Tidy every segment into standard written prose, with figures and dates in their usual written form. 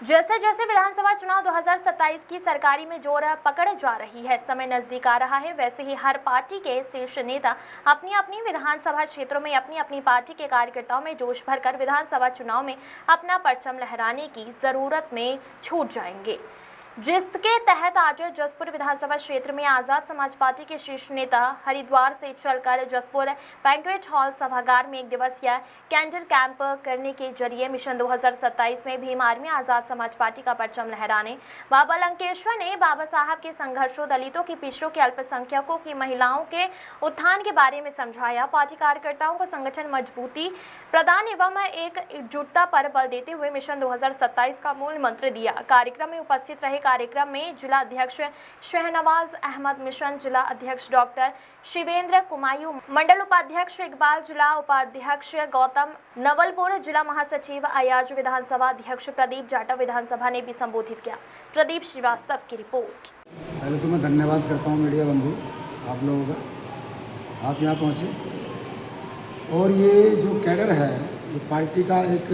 जैसे जैसे विधानसभा चुनाव 2027 की सरकारी में जोर पकड़ जा रही है, समय नजदीक आ रहा है, वैसे ही हर पार्टी के शीर्ष नेता अपनी अपनी विधानसभा क्षेत्रों में अपनी अपनी पार्टी के कार्यकर्ताओं में जोश भरकर विधानसभा चुनाव में अपना परचम लहराने की जरूरत में छूट जाएंगे। जिसके तहत आज जसपुर विधानसभा क्षेत्र में आजाद समाज पार्टी के शीर्ष नेता हरिद्वार से चलकर जसपुर बैंक्वेट हॉल सभागार में एक दिवसीय कैंडल कैंप करने के जरिए मिशन 2027 में भीम आर्मी आजाद समाज पार्टी का परचम लहराने बाबा लंकेश्वर ने बाबा साहब के संघर्षों, दलितों की, पिछड़ों के, अल्पसंख्यकों की, महिलाओं के उत्थान के बारे में समझाया। पार्टी कार्यकर्ताओं को संगठन मजबूती प्रदान एवं एक एकजुटता पर बल देते हुए मिशन 2027 का मूल मंत्र दिया। कार्यक्रम में उपस्थित रहे कार्यक्रम में जिला अध्यक्ष शहनवाज अहमद, मिशन जिला अध्यक्ष डॉक्टर शिवेंद्र कुमायूं, मंडल उपाध्यक्ष इकबाल, जिला उपाध्यक्ष गौतम, नवलपुर जिला महासचिव अयाज, विधानसभा अध्यक्ष प्रदीप जाटव विधानसभा ने भी संबोधित किया। प्रदीप श्रीवास्तव की रिपोर्ट। पहले तो मैं धन्यवाद करता हूँ मीडिया बंधु आप लोगों का, आप यहाँ पहुँचे। और ये जो कैडर है, ये पार्टी का एक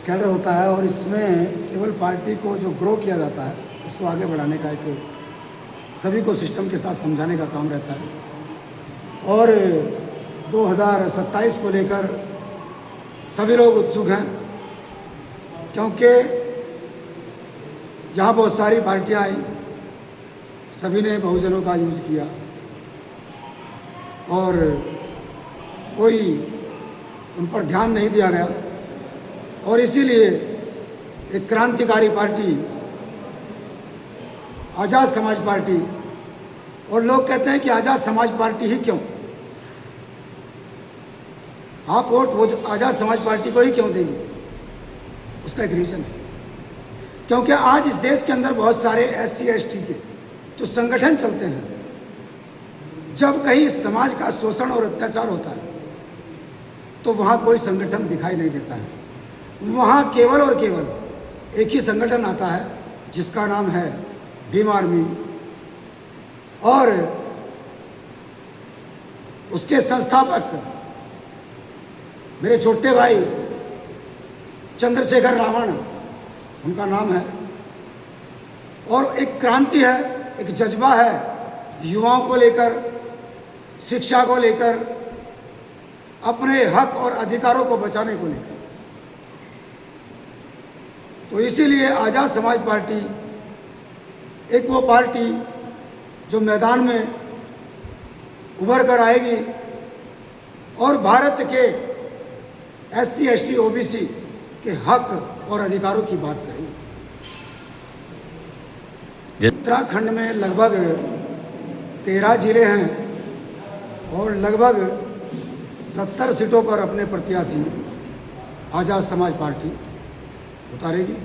कैडर होता है और इसमें केवल पार्टी को जो ग्रो किया जाता है उसको आगे बढ़ाने का एक सभी को सिस्टम के साथ समझाने का काम रहता है। और 2027 को लेकर सभी लोग उत्सुक हैं, क्योंकि यहाँ बहुत सारी पार्टियाँ आई, सभी ने बहुजनों का यूज़ किया और कोई उन पर ध्यान नहीं दिया गया। और इसीलिए एक क्रांतिकारी पार्टी आज़ाद समाज पार्टी, और लोग कहते हैं कि आज़ाद समाज पार्टी ही क्यों, आप वोट आज़ाद समाज पार्टी को ही क्यों देंगे? उसका एक रीज़न है, क्योंकि आज इस देश के अंदर बहुत सारे SC ST के जो संगठन चलते हैं, जब कहीं समाज का शोषण और अत्याचार होता है तो वहाँ कोई संगठन दिखाई नहीं देता है। वहाँ केवल और केवल एक ही संगठन आता है जिसका नाम है भीम आर्मी, और उसके संस्थापक मेरे छोटे भाई चंद्रशेखर रावण उनका नाम है। और एक क्रांति है, एक जज्बा है युवाओं को लेकर, शिक्षा को लेकर, अपने हक और अधिकारों को बचाने को लेकर। तो इसीलिए आज़ाद समाज पार्टी एक वो पार्टी जो मैदान में उभर कर आएगी और भारत के SC ST OBC के हक और अधिकारों की बात करेगी। उत्तराखंड में लगभग 13 जिले हैं और लगभग 70 सीटों पर अपने प्रत्याशी आज़ाद समाज पार्टी उतारेगी।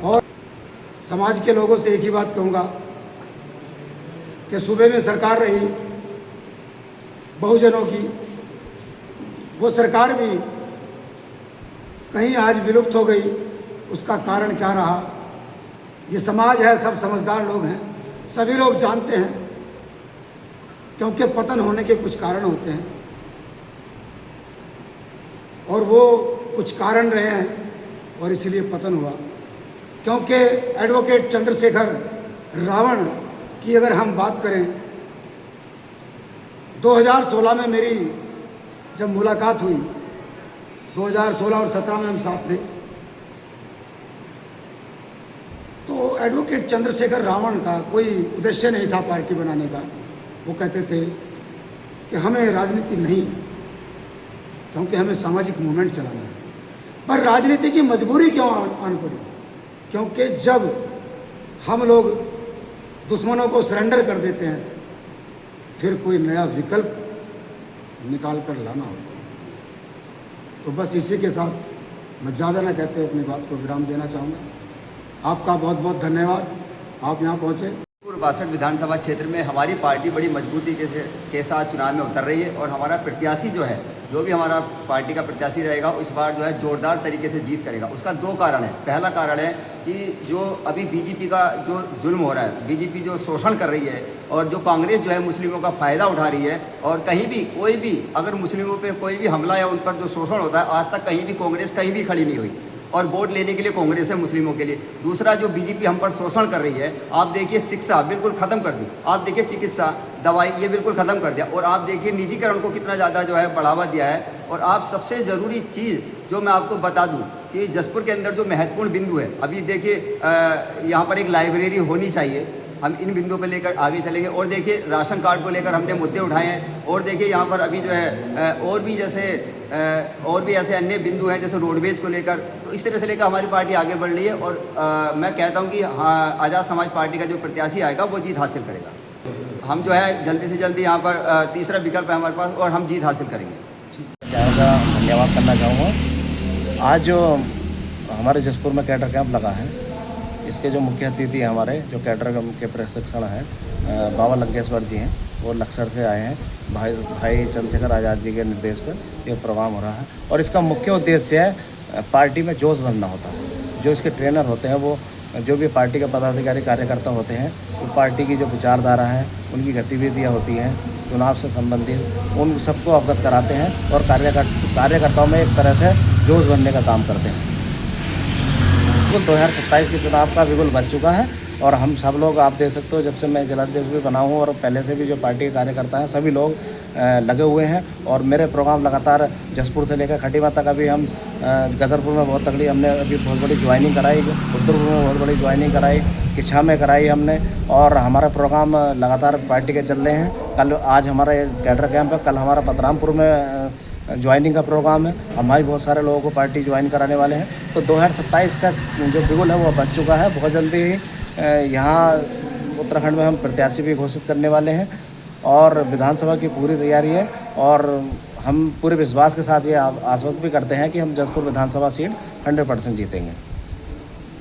और समाज के लोगों से एक ही बात कहूँगा कि सूबे में सरकार रही बहुजनों की, वो सरकार भी कहीं आज विलुप्त हो गई। उसका कारण क्या रहा? ये समाज है, सब समझदार लोग हैं, सभी लोग जानते हैं, क्योंकि पतन होने के कुछ कारण होते हैं और वो कुछ कारण रहे हैं और इसलिए पतन हुआ। क्योंकि एडवोकेट चंद्रशेखर रावण की अगर हम बात करें, 2016 में मेरी जब मुलाकात हुई, 2016 और 17 में हम साथ थे, तो एडवोकेट चंद्रशेखर रावण का कोई उद्देश्य नहीं था पार्टी बनाने का। वो कहते थे कि हमें राजनीति नहीं, क्योंकि हमें सामाजिक मूवमेंट चलाना है। पर राजनीति की मजबूरी क्यों आन पड़ी? क्योंकि जब हम लोग दुश्मनों को सरेंडर कर देते हैं, फिर कोई नया विकल्प निकाल कर लाना होता है। तो बस इसी के साथ मैं ज़्यादा ना कहते अपनी बात को विराम देना चाहूँगा। आपका बहुत बहुत धन्यवाद, आप यहाँ पहुँचे। 62 विधानसभा क्षेत्र में हमारी पार्टी बड़ी मजबूती के साथ चुनाव में उतर रही है और हमारा प्रत्याशी जो है जो भी हमारा पार्टी का प्रत्याशी रहेगा इस बार जो है जोरदार तरीके से जीत करेगा। उसका दो कारण है। पहला कारण है कि जो अभी बीजेपी का जो जुल्म हो रहा है, बीजेपी जो शोषण कर रही है और जो कांग्रेस जो है मुस्लिमों का फ़ायदा उठा रही है, और कहीं भी कोई भी अगर मुस्लिमों पे कोई भी हमला या उन पर जो शोषण होता है, आज तक कहीं भी कांग्रेस कहीं भी खड़ी नहीं हुई, और वोट लेने के लिए कांग्रेस है मुस्लिमों के लिए। दूसरा, जो बीजेपी हम पर शोषण कर रही है, आप देखिए शिक्षा बिल्कुल ख़त्म कर दी, आप देखिए चिकित्सा दवाई ये बिल्कुल ख़त्म कर दिया, और आप देखिए निजीकरण को कितना ज़्यादा जो है बढ़ावा दिया है। और आप सबसे ज़रूरी चीज़ जो मैं आपको बता दूं कि जसपुर के अंदर जो महत्वपूर्ण बिंदु है, अभी देखिए यहाँ पर एक लाइब्रेरी होनी चाहिए, हम इन बिंदुओं पर लेकर आगे चलेंगे। और देखिए राशन कार्ड को लेकर हमने मुद्दे उठाए हैं, और देखिए यहाँ पर अभी जो है और भी ऐसे अन्य बिंदु हैं जैसे रोडवेज को लेकर। तो इस तरह से लेकर हमारी पार्टी आगे बढ़ रही है, और मैं कहता हूँ कि हाँ, आज़ाद समाज पार्टी का जो प्रत्याशी आएगा वो जीत हासिल करेगा। हम जो है जल्दी से जल्दी यहाँ पर तीसरा विकल्प है हमारे पास, और हम जीत हासिल करेंगे। ज़्यादा धन्यवाद करना चाहूँगा। आज जो हमारे जसपुर में कैडर कैंप लगा है, इसके जो मुख्य अतिथि हमारे जो कैडर के प्रशिक्षण हैं बाबा लंकेश्वर जी हैं, वो लक्सर से आए हैं। भाई चंद्रशेखर आज़ाद जी के निर्देश पर ये प्रोग्राम हो रहा है, और इसका मुख्य उद्देश्य है पार्टी में जोश भरना होता है। जो इसके ट्रेनर होते हैं, वो जो भी पार्टी के पदाधिकारी कार्यकर्ता होते हैं, वो पार्टी की जो विचारधारा है, उनकी गतिविधियाँ होती हैं चुनाव से संबंधित, उन सबको अवगत कराते हैं, और कार्यकर्ताओं में एक तरह से जोश भरने का काम करते हैं। 2027 के चुनाव का बिगुल बज चुका है, और हम सब लोग, आप देख सकते हो, जब से मैं जिलाध्यक्ष भी बना हूँ और पहले से भी जो पार्टी के कार्यकर्ता हैं सभी लोग लगे हुए हैं। और मेरे प्रोग्राम लगातार जसपुर से लेकर खटीमा तक, अभी हम गदरपुर में बहुत तगड़ी हमने अभी बहुत बड़ी ज्वाइनिंग कराई, रुद्रपुर में बहुत बड़ी ज्वाइनिंग कराई, किच्छा में कराई हमने, और हमारा प्रोग्राम लगातार पार्टी के चल रहे हैं। कल आज हमारा कैडर कैंप है, कल हमारा पतरामपुर में ज्वाइनिंग का प्रोग्राम है। हमारी बहुत सारे लोगों को पार्टी ज्वाइन कराने वाले हैं। तो 2027 का जो बिगुल है वो बच चुका है। बहुत जल्दी ही यहाँ उत्तराखंड में हम प्रत्याशी भी घोषित करने वाले हैं, और विधानसभा की पूरी तैयारी है, और हम पूरे विश्वास के साथ ये आश्वस्त भी करते हैं कि हम जसपुर विधानसभा सीट 100% जीतेंगे।